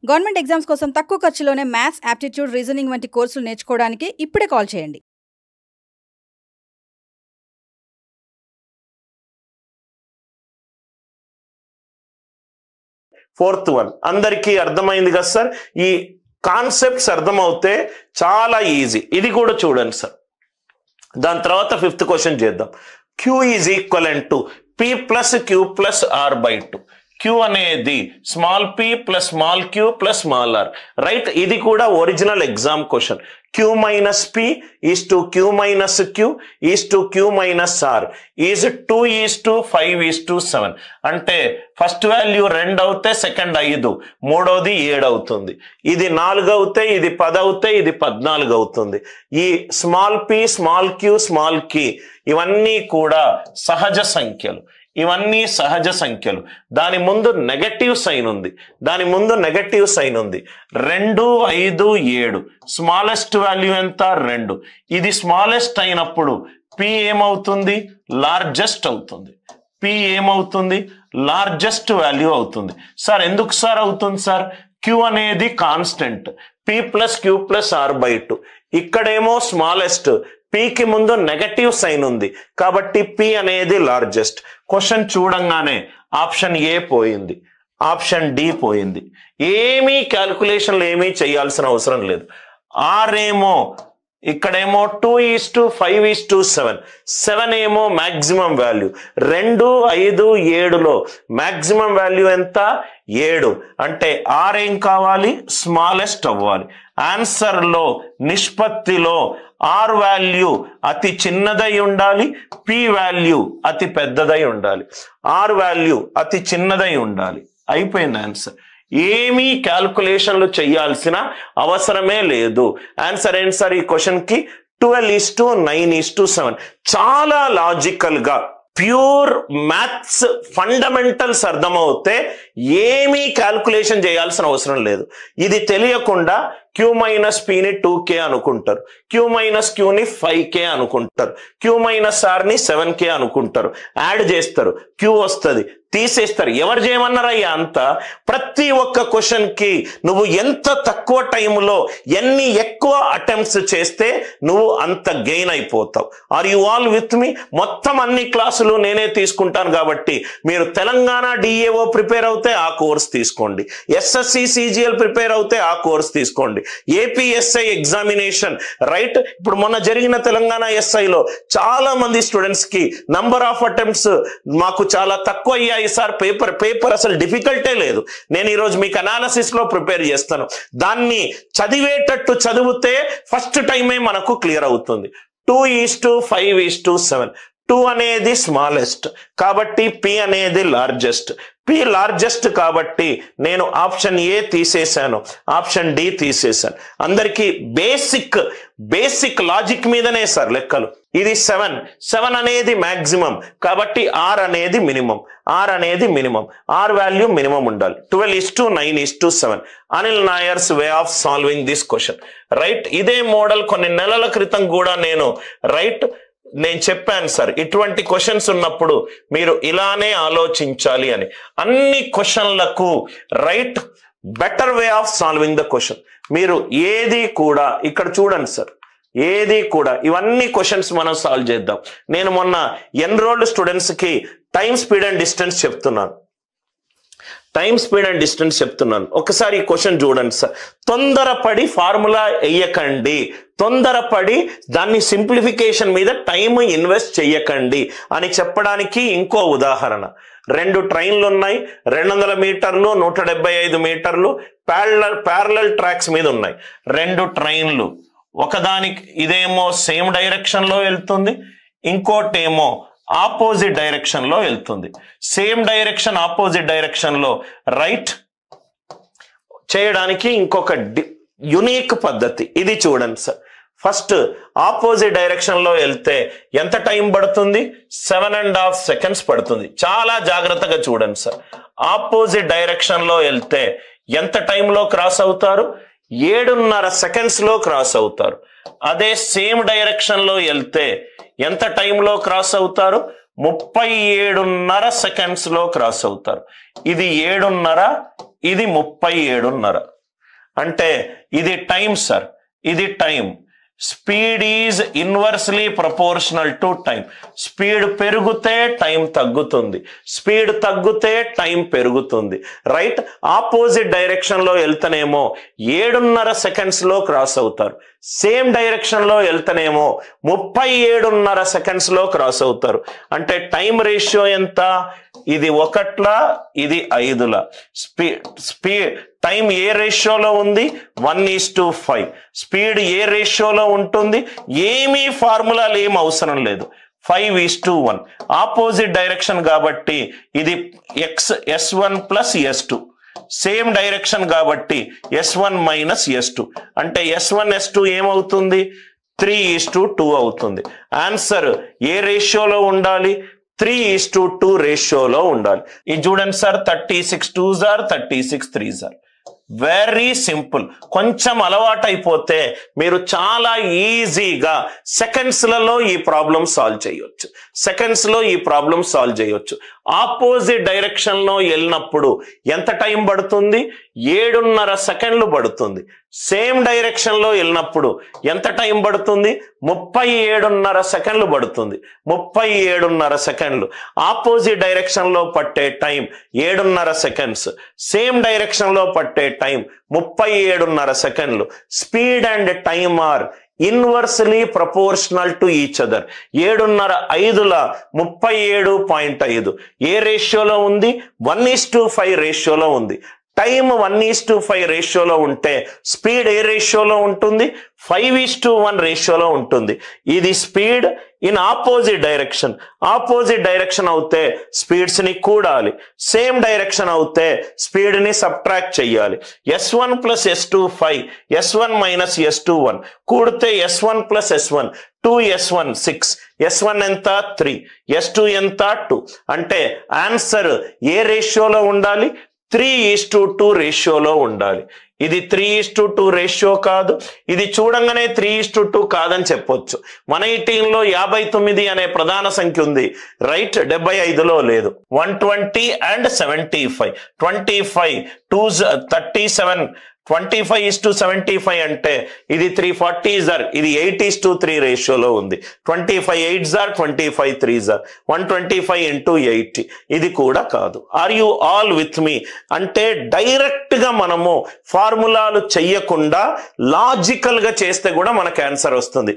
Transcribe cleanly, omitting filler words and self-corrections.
Government exams కోసం తక్కువ ఖర్చులోనే maths, aptitude, reasoning వంటి కోర్సులు నేర్చుకోవడానికి ఇప్పుడే కాల్ చేయండి. ఫోర్త్ వన్ అందరికీ అర్థమైంది కదా సార్. ఈ కాన్సెప్ట్స్ అర్థమవుతే చాలా ఈజీ. ఇది కూడా చూడండి సార్. దాని తర్వాత ఫిఫ్త్ క్వశ్చన్ చేద్దాం. Q is equivalent to P plus Q plus R by 2. Q అనేది small p plus small q plus small r, right. ఇది కూడా original exam question. Q minus p is to Q minus q is to Q minus r is 2 is to 5 is to 7. అంటే first value 2 అవుతే second 5, మూడోది 7 అవుతుంది. ఇది 4 అవుతే ఇది 10 అవుతే ఇది 14 అవుతుంది. ఈ small p small q small k ఇవన్నీ కూడా సహజ సంఖ్యలు. ఇవన్నీ సహజ సంఖ్యలు. దాని ముందు నెగటివ్ సైన్ ఉంది. 2, 5, 7. స్మాలెస్ట్ వాల్యూ ఎంత? 2. ఇది స్మాలెస్ట్ అయినప్పుడు P ఏమవుతుంది? లార్జెస్ట్ అవుతుంది. P ఏమవుతుంది? లార్జెస్ట్ వాల్యూ అవుతుంది. సార్ ఎందుకు సార్ అవుతుంది సార్? Q అనేది constant. P plus Q plus R by 2. ఇక్కడేమో స్మాలెస్ట్, Pకి ముందు నెగటివ్ సైన్ ఉంది కాబట్టి P అనేది లార్జెస్ట్. క్వశ్చన్ చూడంగానే ఆప్షన్ ఏ పోయింది, ఆప్షన్ డి పోయింది. ఏమీ క్యాల్కులేషన్లు ఏమీ చేయాల్సిన అవసరం లేదు. R ఏమో ఇక్కడేమో 2 ఈజ్ టు 5 ఈజ్ టు 7. 7 ఏమో మ్యాక్సిమం వాల్యూ. 2, 5, 7లో మ్యాక్సిమం వాల్యూ ఎంత? 7. అంటే R ఏం కావాలి? స్మాలెస్ట్ అవ్వాలి. ఆన్సర్లో నిష్పత్తిలో R వాల్యూ అతి చిన్నదై ఉండాలి, P వాల్యూ అతి పెద్దదై ఉండాలి. R వాల్యూ అతి చిన్నదై ఉండాలి. అయిపోయింది ఆన్సర్. ఏమీ క్యాల్కులేషన్లు చేయాల్సిన అవసరమే లేదు. ఆన్సర్ ఏంటి సార్ ఈ క్వశ్చన్ కి? 12:9:7. చాలా లాజికల్ గా ప్యూర్ మ్యాథ్స్ ఫండమెంటల్స్ అర్థమవుతే ఏమీ క్యాల్కులేషన్ చేయాల్సిన అవసరం లేదు. ఇది తెలియకుండా Q మైనస్ Pని 2K అనుకుంటారు, Q మైనస్ Qని 5K అనుకుంటారు, Q మైనస్ Rని 7K అనుకుంటారు. యాడ్ చేస్తారు, Q వస్తుంది, తీసేస్తారు. ఎవరు చేయమన్నారయ్యా అంతా? ప్రతి ఒక్క క్వశ్చన్ కి నువ్వు ఎంత తక్కువ టైంలో ఎన్ని ఎక్కువ అటెంప్ట్స్ చేస్తే నువ్వు అంత గెయిన్ అయిపోతావు. Are you all with me? మొత్తం అన్ని క్లాసులు నేనే తీసుకుంటాను కాబట్టి మీరు తెలంగాణ DAO ప్రిపేర్ అవుతే ఆ కోర్స్ తీసుకోండి, SSC CGL ప్రిపేర్ అవుతే ఆ కోర్స్ తీసుకోండి, APSI ఎగ్జామినేషన్, రైట్. ఇప్పుడు మొన్న జరిగిన తెలంగాణ SIలో చాలా మంది స్టూడెంట్స్ కి నంబర్ ఆఫ్ అటెంప్ట్స్ మాకు చాలా తక్కువ అయ్యాయి సార్. పేపర్ అసలు డిఫికల్టే లేదు. నేను ఈరోజు మీకు అనాలిసిస్ లో ప్రిపేర్ చేస్తాను. దాన్ని చదివేటట్టు చదివితే ఫస్ట్ టైమే మనకు క్లియర్ అవుతుంది. 2:5:7. 2 అనేది స్మాలెస్ట్ కాబట్టి P అనేది లార్జెస్ట్. P లార్జెస్ట్ కాబట్టి నేను ఆప్షన్ ఏ తీసేశాను, ఆప్షన్ డి తీసేశాను. అందరికీ బేసిక్ లాజిక్ మీదనే సార్ లెక్కలు. ఇది 7 అనేది మ్యాక్సిమం కాబట్టి R అనేది మినిమం. R వాల్యూ మినిమం ఉండాలి. 12:9:7. Anil Nair's way of solving this question, right. ఇదే మోడల్ కొన్ని నెలల క్రితం కూడా నేను చెప్పాను సార్. ఇటువంటి క్వశ్చన్స్ ఉన్నప్పుడు మీరు ఇలానే ఆలోచించాలి అని. అన్ని క్వశ్చన్లకు right better way of solving the question. మీరు ఏది కూడా ఇక్కడ చూడండి సార్, ఏది కూడా ఇవన్నీ క్వశ్చన్స్ మనం సాల్వ్ చేద్దాం. నేను మొన్న ఎన్రోల్డ్ స్టూడెంట్స్ కి టైం స్పీడ్ అండ్ డిస్టెన్స్ చెప్తున్నాను. ఒకసారి ఈ క్వశ్చన్ చూడండి సార్. తొందరపడి ఫార్ములా వేయకండి, తొందరపడి దాన్ని సింప్లిఫికేషన్ మీద టైం ఇన్వెస్ట్ చెయ్యకండి అని చెప్పడానికి ఇంకో ఉదాహరణ. 2 ట్రైన్లు ఉన్నాయి, 200 మీటర్లు, 175 మీటర్లు ప్యారలల్ ట్రాక్స్ మీద ఉన్నాయి. 2 ట్రైన్లు, ఒకదానికి ఇదేమో సేమ్ డైరెక్షన్ లో వెళ్తుంది, ఇంకోటేమో ఆపోజిట్ డైరెక్షన్ లో వెళ్తుంది. సేమ్ డైరెక్షన్ ఆపోజిట్ డైరెక్షన్ లో రైట్ చేయడానికి ఇంకొక యునిక్ పద్ధతి. ఇది చూడండి సార్. ఫస్ట్ ఆపోజిట్ డైరెక్షన్ లో వెళ్తే ఎంత టైం పడుతుంది? 7.5 seconds పడుతుంది. చాలా జాగ్రత్తగా చూడండి సార్. ఆపోజిట్ డైరెక్షన్ లో వెళ్తే ఎంత టైంలో క్రాస్ అవుతారు? 7.5 seconds లో క్రాస్ అవుతారు. అదే సేమ్ డైరెక్షన్ లో వెళ్తే ఎంత టైంలో క్రాస్ అవుతారు? 37.5 seconds లో క్రాస్ అవుతారు. ఇది 7.5, ఇది 37.5. అంటే ఇది టైం సార్, ఇది time. Speed is inversely proportional to time. Speed పెరిగితే టైం తగ్గుతుంది, స్పీడ్ తగ్గితే టైం పెరుగుతుంది. రైట్? ఆపోజిట్ డైరెక్షన్ లో వెళ్తేనేమో 7.5 సెకండ్స్ లో క్రాస్ అవుతారు, సేమ్ డైరెక్షన్ లో వెళ్తేనేమో 37.5 సెకండ్స్ లో క్రాస్ అవుతారు. అంటే టైం రేషియో ఎంత? ఇది 1లా, ఇది 5లా. స్పీడ్ టైం ఏ రేషియోలో ఉంది? 1:5. స్పీడ్ ఏ రేషియోలో ఉంటుంది? ఏమీ ఫార్ములాలు ఏం అవసరం లేదు, 5:1. ఆపోజిట్ డైరెక్షన్ కాబట్టి ఇది S1 plus S2. Same direction కాబట్టి S1 మైనస్ S2. అంటే S1 S2 ఏమవుతుంది? 3:2 అవుతుంది. ఆన్సర్ ఏ రేషియోలో ఉండాలి? 3:2 రేషియోలో ఉండాలి. ఇది చూడండి sir, 36 2s are 36 3s are. Very simple. కొంచెం అలవాటు అయిపోతే మీరు చాలా ఈజీగా సెకండ్స్లలో ఈ ప్రాబ్లం సాల్వ్ చేయొచ్చు, సెకండ్స్లో ఈ ప్రాబ్లం సాల్వ్ చేయొచ్చు. ఆపోజిట్ డైరెక్షన్లో వెళ్ళినప్పుడు ఎంత టైం పడుతుంది? 7.5 సెకండ్లు పడుతుంది. సేమ్ డైరెక్షన్లో వెళ్ళినప్పుడు ఎంత టైం పడుతుంది? 37.5 సెకండ్లు పడుతుంది. 37.5 సెకండ్లు. ఆపోజిట్ డైరెక్షన్లో పట్టే టైం 7.5 సెకండ్స్, సేమ్ డైరెక్షన్లో పట్టే టైం 37.5 సెకండ్లు. Speed and time are inversely proportional to each other. 7.5 5ల 37.5 ఏ రేషియోలో ఉంది? 1:5 రేషియోలో ఉంది. టైం 1:5 రేషియోలో ఉంటే స్పీడ్ ఏ రేషియోలో ఉంటుంది? 5:1 రేషియోలో ఉంటుంది. ఇది speed in opposite direction. Opposite direction అవుతే స్పీడ్స్ ని కూడాలి, సేమ్ డైరెక్షన్ అవుతే స్పీడ్ ని సబ్ట్రాక్ట్ చేయాలి. S1 plus S2 5, S1 minus S2 1. కూడితే S1 plus S1 2S1 6, S1 ఎంత? 3, S2 ఎంత? 2. అంటే ఆన్సర్ ఏ రేషియోలో ఉండాలి? 3:2 రేషియోలో ఉండాలి. ఇది 3:2 రేషియో కాదు. ఇది చూడంగానే 3:2 కాదని చెప్పొచ్చు. 118లో 59 అనే ప్రధాన సంఖ్య ఉంది, రైట్? 75లో లేదు. 120 and 75, 25 2s 37, 25:75 అంటే ఇది 340 ఇది 8:3 రేషియోలో ఉంది. 25 8s are 25 3s are 125 into 80. ఇది కూడా కాదు. Are you all with me? అంటే డైరెక్ట్ గా మనము ఫార్ములాలు చెయ్యకుండా లాజికల్ గా చేస్తే కూడా మనకు ఆన్సర్ వస్తుంది.